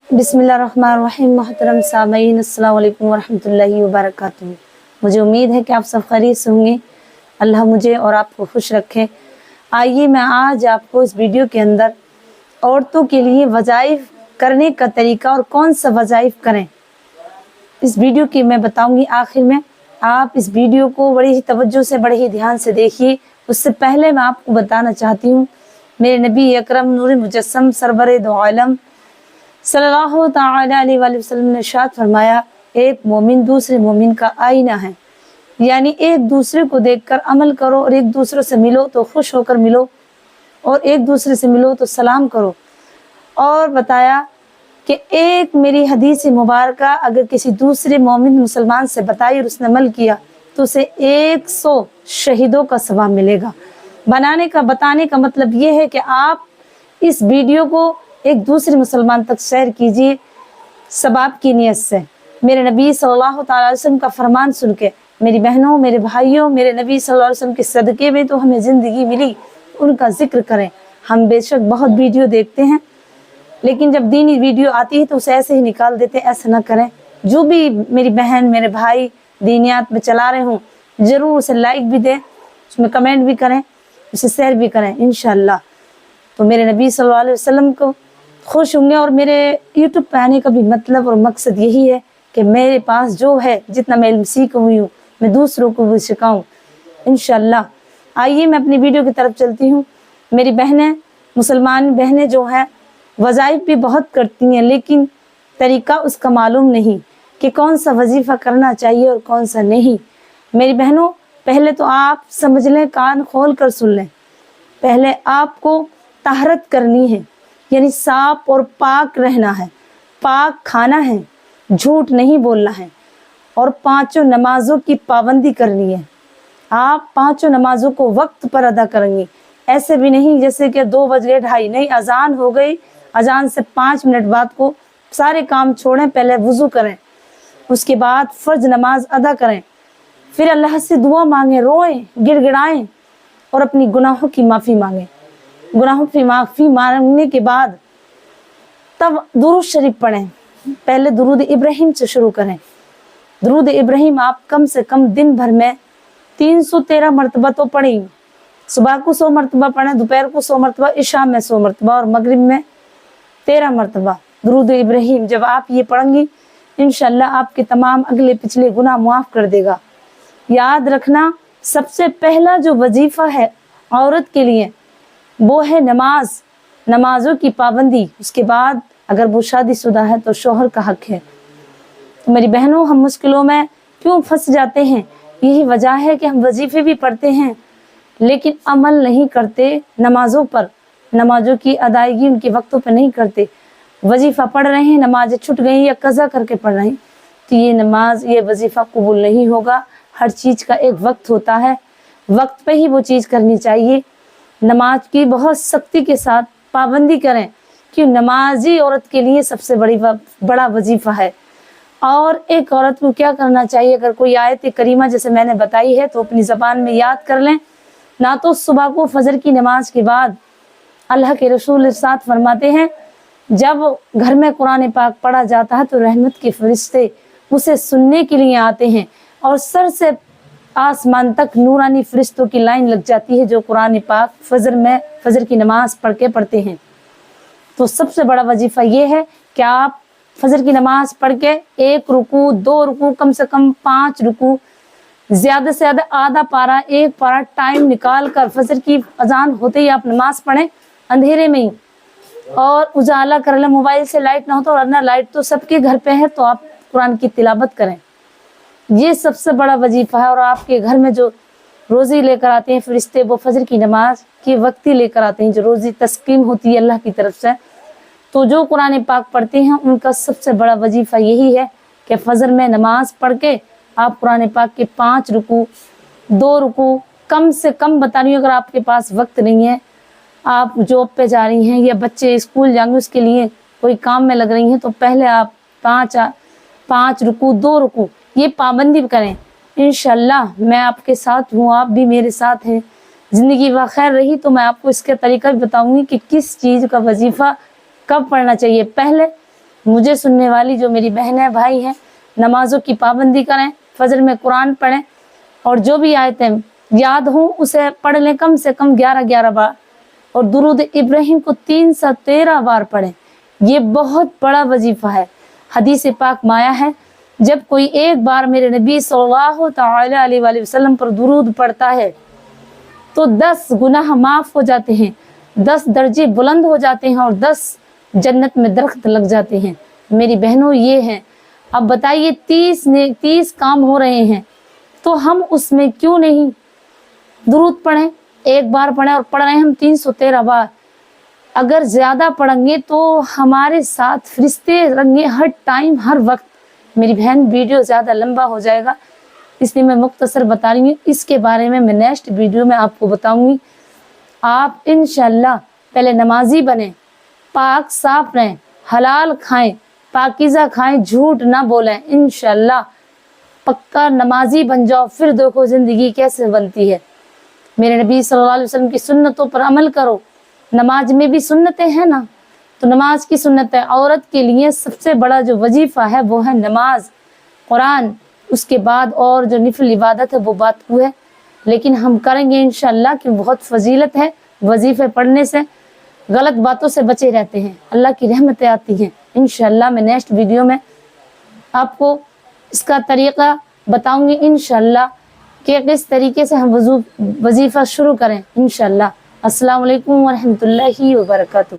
बिस्मिल्लाहिर्रहमानिर्रहीम। मोहतरम सामीन, अस्सलाम वालेकुम वरहमतुल्लाहि वबरकातुहू। मुझे उम्मीद है कि आप सब खैरियत से होंगे। अल्लाह मुझे और आपको खुश रखे। आइए मैं आज आपको इस वीडियो के अंदर औरतों के लिए वज़ाइफ करने का तरीका और कौन सा वज़ाइफ करें, इस वीडियो की मैं बताऊंगी आखिर में। आप इस वीडियो को बड़ी ही तवज्जो से, बड़े ही ध्यान से देखिए। उससे पहले मैं आपको बताना चाहती हूँ, मेरे नबी अकरम नूर मुजस्सम सरवर दो आलम सल्लल्लाहु तआला अलैहि वसल्लम ने इरशाद फरमाया, एक मोमिन दूसरे मोमिन का आईना है। यानी एक दूसरे को देखकर अमल करो और एक दूसरे से मिलो तो खुश होकर मिलो और एक दूसरे से मिलो तो सलाम करो। और बताया कि एक मेरी हदीस मुबारक अगर किसी दूसरे मोमिन मुसलमान से बताई और उसने अमल किया तो उसे 100 शहीदों का सवाब मिलेगा। बताने का मतलब ये है कि आप इस वीडियो को एक दूसरे मुसलमान तक शेयर कीजिए सवाब की नियत से। मेरे नबी सल्लल्लाहु अलैहि वसल्लम का फरमान सुन के मेरी बहनों, मेरे भाइयों, मेरे नबी सल्लल्लाहु अलैहि वसल्लम के सदक़े में तो हमें ज़िंदगी मिली, उनका जिक्र करें। हम बेशक बहुत वीडियो देखते हैं, लेकिन जब दीनी वीडियो आती है तो उसे ऐसे ही निकाल देते हैं। ऐसा ना करें। जो भी मेरी बहन, मेरे भाई दीनियात में चला रहे हों, ज़रूर उसे लाइक भी दें, उसमें कमेंट भी करें, उसे शेयर भी करें इंशाअल्लाह। तो मेरे नबी सल्लल्लाहु अलैहि वसल्लम को खुश होंगे। और मेरे यूट्यूब पे आने का भी मतलब और मकसद यही है कि मेरे पास जो है, जितना मैं इल्म सीख हुई हूँ, मैं दूसरों को भी सिखाऊँ इंशाअल्लाह। आइए मैं अपनी वीडियो की तरफ चलती हूँ। मेरी बहनें, मुसलमान बहनें जो हैं, वज़ाइफ भी बहुत करती हैं, लेकिन तरीका उसका मालूम नहीं कि कौन सा वजीफ़ा करना चाहिए और कौन सा नहीं। मेरी बहनों, पहले तो आप समझ लें, कान खोल कर सुन लें। पहले आपको ताहरत करनी है, यानी साफ और पाक रहना है, पाक खाना है, झूठ नहीं बोलना है और 5 नमाजों की पाबंदी करनी है। आप 5 नमाजों को वक्त पर अदा करेंगे। ऐसे भी नहीं जैसे कि 2 बज गए, 2:30 नहीं, अजान हो गई, अजान से 5 मिनट बाद को सारे काम छोड़ें, पहले वुज़ू करें, उसके बाद फ़र्ज नमाज अदा करें, फिर अल्लाह से दुआ मांगें, रोएं, गिड़गिड़ाएं और अपनी गुनाहों की माफ़ी मांगें। गुनाहों की माफ़ी मांगने के बाद तब दुरूद शरीफ पढ़ें। पहले दुरूद इब्राहिम से शुरू करें। दुरूद इब्राहिम आप कम से कम दिन भर में 313 मरतबा तो पढ़ें। सुबह को 100 मरतबा पढ़ें, दोपहर को 100 मरतबा, इशा में 100 मरतबा और मगरिब में 13 मरतबा दुरूद इब्राहिम। जब आप ये पढ़ेंगी इंशाअल्लाह आपके तमाम अगले पिछले गुनाह मुआफ़ कर देगा। याद रखना, सबसे पहला जो वजीफ़ा है औरत के लिए वो है नमाज, नमाजों की पाबंदी। उसके बाद अगर वो शादीशुदा है तो शौहर का हक है। तो मेरी बहनों, हम मुश्किलों में क्यों फंस जाते हैं? यही वजह है कि हम वजीफ़े भी पढ़ते हैं लेकिन अमल नहीं करते नमाजों पर, नमाजों की अदायगी उनके वक्तों पर नहीं करते। वजीफ़ा पढ़ रहे हैं, नमाजें छूट गई या कज़ा करके पढ़ रहे हैं, तो ये नमाज, ये वजीफ़ा कबूल नहीं होगा। हर चीज़ का एक वक्त होता है, वक्त पे ही वो चीज़ करनी चाहिए। नमाज की बहुत सख्ती के साथ पाबंदी करें, कि नमाजी औरत के लिए सबसे बड़ा वजीफ़ा है। और एक औरत को क्या करना चाहिए, अगर कोई आयत करीमा जैसे मैंने बताई है तो अपनी ज़बान में याद कर लें। ना तो सुबह को फजर की नमाज के बाद अल्लाह के रसूल इरशाद फरमाते हैं, जब घर में कुरान पाक पढ़ा जाता है तो रहमत के फरिश्ते उसे सुनने के लिए आते हैं और सर से आसमान तक नूरानी फरिश्तों की लाइन लग जाती है जो कुरान पाक फजर की नमाज पढ़ के पढ़ते हैं। तो सबसे बड़ा वजीफ़ा ये है कि आप फजर की नमाज पढ़ के 1 रुकू, 2 रुकू, कम से कम 5 रुकू, ज़्यादा से ज़्यादा आधा पारा, 1 पारा टाइम निकाल कर फजर की अजान होते ही आप नमाज पढ़ें, अंधेरे में ही, और उजाला कर लें। मोबाइल से लाइट ना हो तो, और ना लाइट तो सबके घर पे है, तो आप कुरान की तिलावत करें। ये सबसे बड़ा वजीफ़ा है। और आपके घर में जो रोज़ी लेकर आते हैं फरिश्ते, वो फजर की नमाज के वक्त ही लेकर आते हैं, जो रोज़ी तस्कीम होती है अल्लाह की तरफ से। तो जो कुरान पाक पढ़ते हैं उनका सबसे बड़ा वजीफ़ा यही है कि फजर में नमाज पढ़ के आप कुरान पाक के 5 रुकू, 2 रुकू, कम से कम बता रही हूँ, अगर आपके पास वक्त नहीं है, आप जॉब पे जा रही हैं या बच्चे स्कूल जाएंगे उसके लिए कोई काम में लग रही हैं, तो पहले आप 5 रुकू, 2 रुकू, ये पाबंदी करें। इंशाअल्लाह मैं आपके साथ हूँ, आप भी मेरे साथ हैं। ज़िंदगी बखैर रही तो मैं आपको इसका तरीका भी बताऊंगी कि किस चीज़ का वजीफ़ा कब पढ़ना चाहिए। पहले मुझे सुनने वाली जो मेरी बहनें भाई हैं, नमाजों की पाबंदी करें, फजर में कुरान पढ़ें और जो भी आयतें याद हों उसे पढ़ लें कम से कम 11-11 बार, और दुरूद इब्राहिम को 313 बार पढ़ें। ये बहुत बड़ा वजीफा है। हदीस पाक में आया है, जब कोई एक बार मेरे नबी सल्लल्लाहु तआला अलैहि वसल्लम पर दुरूद पढ़ता है तो 10 गुनाह माफ हो जाते हैं, 10 दर्जे बुलंद हो जाते हैं और 10 जन्नत में दरख्त लग जाते हैं। मेरी बहनों ये हैं। अब बताइए 30 काम हो रहे हैं तो हम उसमें क्यों नहीं दुरूद पढ़ें? एक बार पढ़ें और पढ़ रहे हैं हम 313 बार। अगर ज़्यादा पढ़ेंगे तो हमारे साथ फरिश्ते रहेंगे हर टाइम हर वक्त। मेरी बहन वीडियो ज़्यादा लंबा हो जाएगा इसलिए मैं मुख्तसर बता रही हूँ। इसके बारे में मैं नेक्स्ट वीडियो में आपको बताऊंगी। आप इंशाल्लाह पहले नमाजी बने, पाक साफ रहें, हलाल खाएं, पाकीज़ा खाएं, झूठ ना बोलें। इंशाल्लाह पक्का नमाजी बन जाओ, फिर देखो ज़िंदगी कैसे बनती है। मेरे नबी सल्लल्लाहु अलैहि वसल्लम की सुन्नतों पर अमल करो। नमाज में भी सुन्नतें हैं ना, तो नमाज की सुन्नत है। औरत के लिए सबसे बड़ा जो वजीफ़ा है वो है नमाज, कुरान, उसके बाद और जो निफिल इबादत है वो बात वो है। लेकिन हम करेंगे इंशाल्लाह कि बहुत फजीलत है वजीफ़े पढ़ने से, गलत बातों से बचे रहते हैं, अल्लाह की रहमतें आती हैं। इंशाल्लाह मैं नेक्स्ट वीडियो में आपको इसका तरीक़ा बताऊंगी इंशाल्लाह कि किस तरीके से हम वजीफ़ा शुरू करें इंशाल्लाह। अस्सलाम वालेकुम व रहमतुल्लाहि व बरकातुहू।